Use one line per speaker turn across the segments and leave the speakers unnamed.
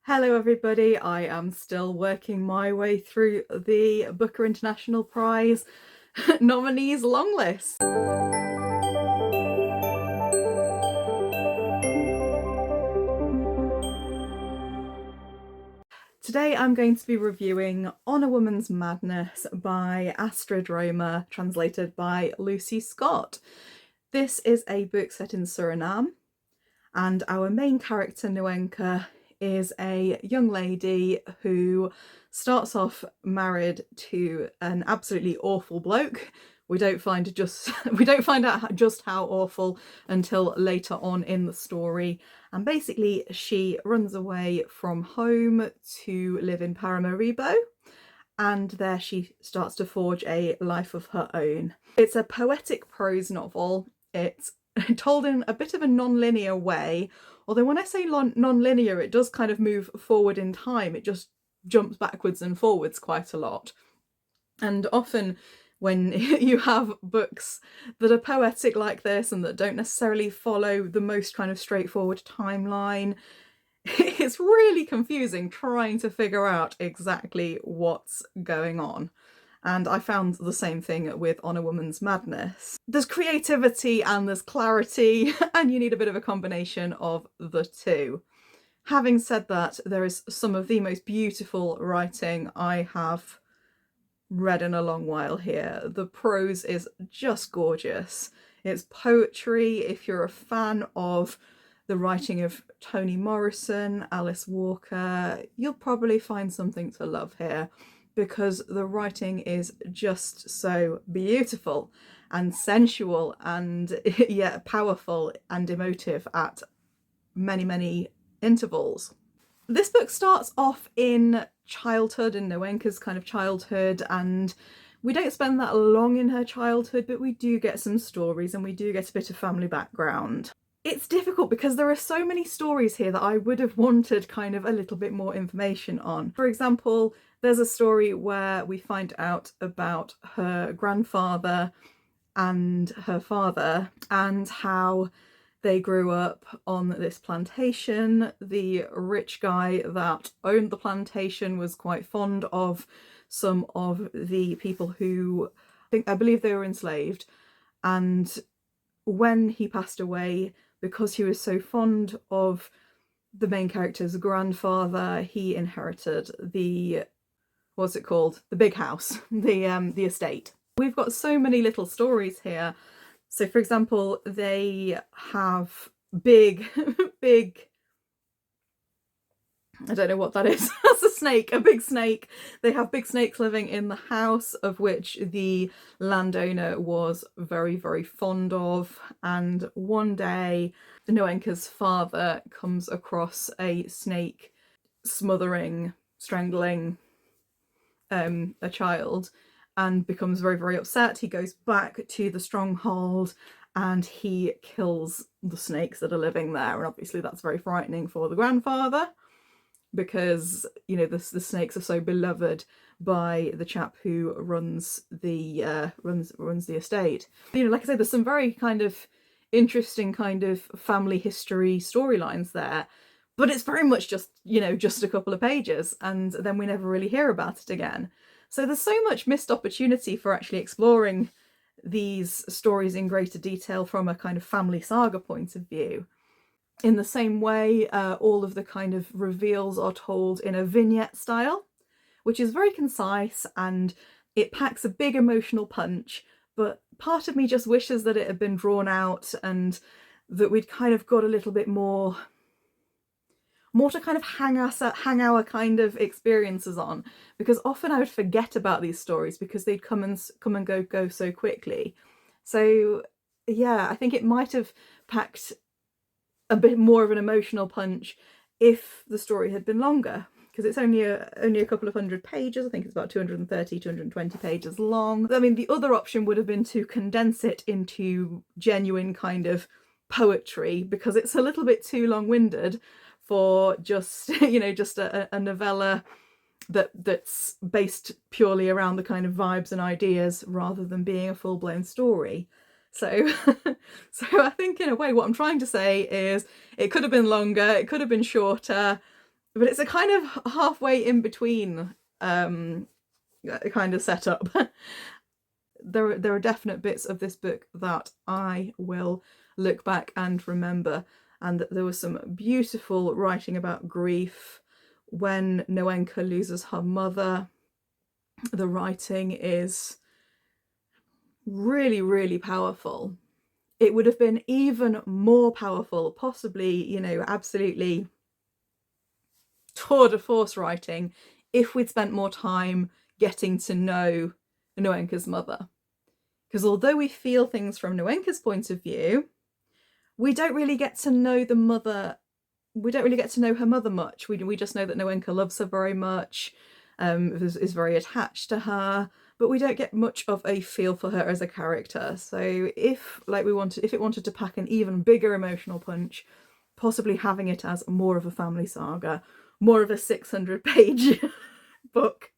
Hello everybody, I am still working my way through the Booker International Prize nominees long list. Today I'm going to be reviewing On a Woman's Madness by Astrid Roemer, translated by Lucy Scott. This is a book set in Suriname, and our main character, Noenka, is a young lady who starts off married to an absolutely awful bloke. We don't find out just how awful until later on in the story. And basically she runs away from home to live in Paramaribo, and there she starts to forge a life of her own. It's a poetic prose novel. It's told in a bit of a non-linear way, although when I say non-linear, it does kind of move forward in time. It just jumps backwards and forwards quite a lot. And often when you have books that are poetic like this and that don't necessarily follow the most kind of straightforward timeline, it's really confusing trying to figure out exactly what's going on. And I found the same thing with On a Woman's Madness. There's creativity and there's clarity, and you need a bit of a combination of the two. Having said that, there is some of the most beautiful writing I have read in a long while here. The prose is just gorgeous. It's poetry. If you're a fan of the writing of Toni Morrison, Alice Walker, you'll probably find something to love here, because the writing is just so beautiful and sensual and yeah, powerful and emotive at many intervals. This book starts off in childhood, in Noenka's kind of childhood, and we don't spend that long in her childhood, but we do get some stories and we do get a bit of family background. It's difficult because there are so many stories here that I would have wanted kind of a little bit more information on. For example, there's a story where we find out about her grandfather and her father and how they grew up on this plantation. The rich guy that owned the plantation was quite fond of some of the people who, I believe they were enslaved, and when he passed away, because he was so fond of the main character's grandfather, he inherited the, what's it called? The big house, the estate. We've got so many little stories here. So for example, they have big, I don't know what that is. That's a snake, a big snake. They have big snakes living in the house, of which the landowner was very fond of. And one day, Noenka's father comes across a snake smothering, strangling a child, and becomes very upset. He goes back to the stronghold and he kills the snakes that are living there. And obviously that's very frightening for the grandfather, because, you know, the snakes are so beloved by the chap who runs the runs the estate. You know, like I said, there's some very kind of interesting kind of family history storylines there, but it's very much just, you know, just a couple of pages, and then we never really hear about it again. So there's so much missed opportunity for actually exploring these stories in greater detail from a kind of family saga point of view. In the same way, all of the kind of reveals are told in a vignette style, which is very concise and it packs a big emotional punch, but part of me just wishes that it had been drawn out and that we'd kind of got a little bit more to kind of hang our kind of experiences on, because often I would forget about these stories because they'd come and go so quickly. So yeah, I think it might have packed a bit more of an emotional punch if the story had been longer, because it's only a couple of hundred pages. I think it's about 230, 220 pages long. I mean, the other option would have been to condense it into genuine kind of poetry, because it's a little bit too long-winded for just, you know, just a novella that's based purely around the kind of vibes and ideas rather than being a full-blown story. So I think in a way what I'm trying to say is it could have been longer, it could have been shorter, but it's a kind of halfway in between kind of setup. There are definite bits of this book that I will look back and remember, and that there was some beautiful writing about grief when Noenka loses her mother. The writing is really, really powerful. It would have been even more powerful, possibly, you know, absolutely tour de force writing, if we'd spent more time getting to know Noenka's mother. Because although we feel things from Noenka's point of view, we don't really get to know the mother. We don't really get to know her mother much. We just know that Noenka loves her very much, is very attached to her, but we don't get much of a feel for her as a character. So if it wanted to pack an even bigger emotional punch, possibly having it as more of a family saga, more of a 600-page book.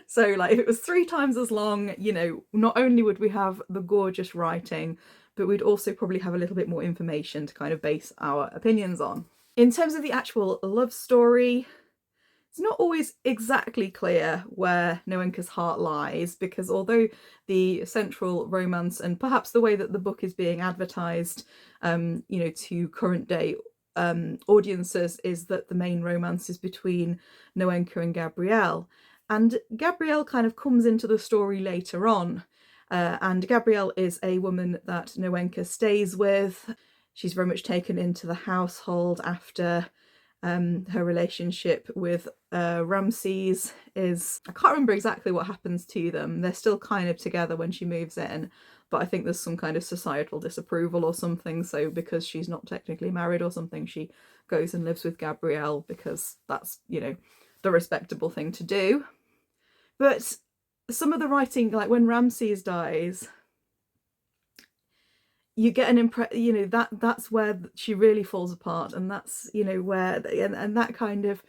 So like if it was 3 times as long, you know, not only would we have the gorgeous writing, but we'd also probably have a little bit more information to kind of base our opinions on. In terms of the actual love story, it's not always exactly clear where Noenka's heart lies, because although the central romance and perhaps the way that the book is being advertised, you know, to current day audiences is that the main romance is between Noenka and Gabrielle. And Gabrielle kind of comes into the story later on. And Gabrielle is a woman that Noenka stays with. She's very much taken into the household after her relationship with Ramses is... I can't remember exactly what happens to them. They're still kind of together when she moves in, but I think there's some kind of societal disapproval or something. So because she's not technically married or something, she goes and lives with Gabrielle because that's, you know, the respectable thing to do. But some of the writing, like when Ramses dies, you get an impression, you know, that's where she really falls apart, and that's, you know, where and that kind of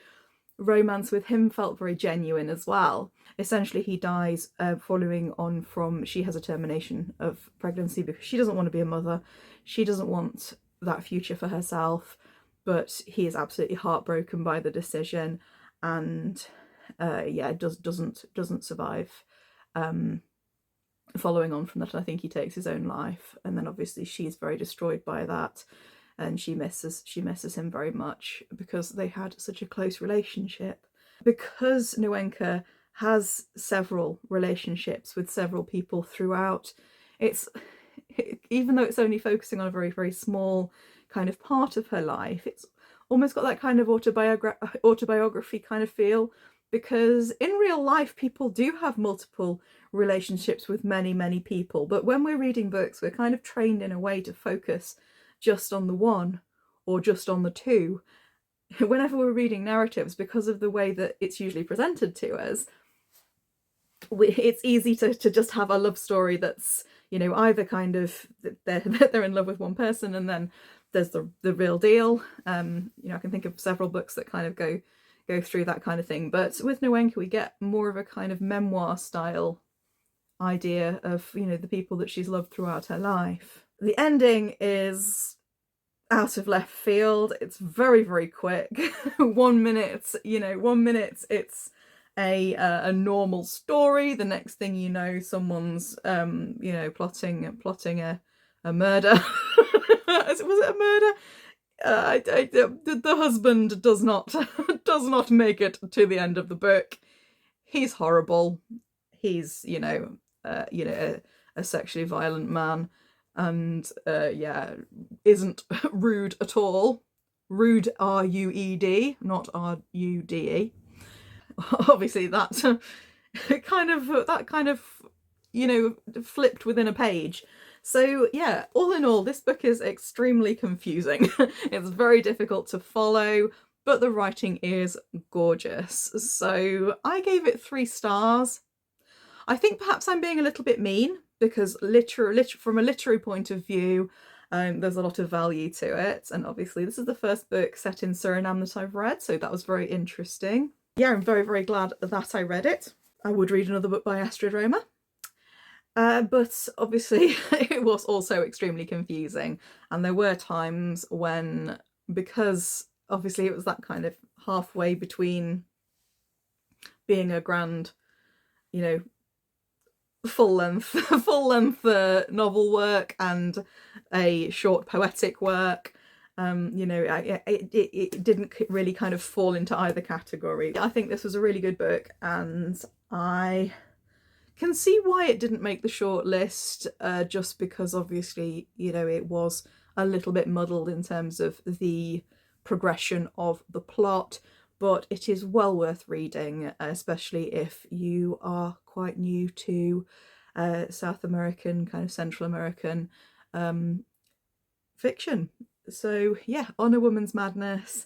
romance with him felt very genuine as well. Essentially, he dies following on from, she has a termination of pregnancy because she doesn't want to be a mother. She doesn't want that future for herself, but he is absolutely heartbroken by the decision, and yeah, doesn't survive. Following on from that, I think he takes his own life, and then obviously she's very destroyed by that, and she misses him very much because they had such a close relationship. Because Noenka has several relationships with several people throughout, even though it's only focusing on a very, very small kind of part of her life, it's almost got that kind of autobiography kind of feel, because in real life people do have multiple relationships with many, many people, but when we're reading books, we're kind of trained in a way to focus just on the one or just on the two. Whenever we're reading narratives, because of the way that it's usually presented to us, it's easy to just have a love story that's, you know, either kind of they're in love with one person and then there's the real deal. You know, I can think of several books that kind of go through that kind of thing, but with Noenka we get more of a kind of memoir style idea of, you know, the people that she's loved throughout her life. The ending is out of left field. It's very, very quick. 1 minute, you know, 1 minute it's a normal story. The next thing you know, someone's you know, plotting a murder. Was it a murder? The husband does not make it to the end of the book. He's horrible. He's, you know, a sexually violent man, and yeah, isn't rude at all. Rude, R-U-E-D, not R-U-D-E. Obviously, that kind of, you know, flipped within a page. So yeah, all in all, this book is extremely confusing. It's very difficult to follow, but the writing is gorgeous. So I gave it 3 stars. I think perhaps I'm being a little bit mean, because from a literary point of view, there's a lot of value to it. And obviously this is the first book set in Suriname that I've read, so that was very interesting. Yeah, I'm very, very glad that I read it. I would read another book by Astrid Roemer. But obviously it was also extremely confusing, and there were times when, because obviously it was that kind of halfway between being a grand, you know, full length novel work and a short poetic work. You know, it didn't really kind of fall into either category. I think this was a really good book, and I can see why it didn't make the short list, just because obviously, you know, it was a little bit muddled in terms of the progression of the plot, but it is well worth reading, especially if you are quite new to South American, kind of Central American fiction. So yeah, On a Woman's Madness,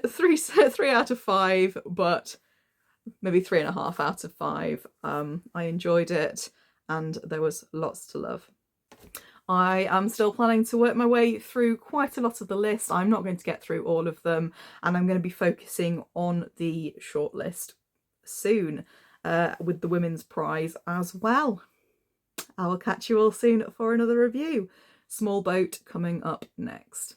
three out of 5, but maybe 3.5 out of 5. I enjoyed it, and there was lots to love. I am still planning to work my way through quite a lot of the list. I'm not going to get through all of them, and I'm going to be focusing on the shortlist soon, with the Women's Prize as well. I will catch you all soon for another review. Small Boat coming up next.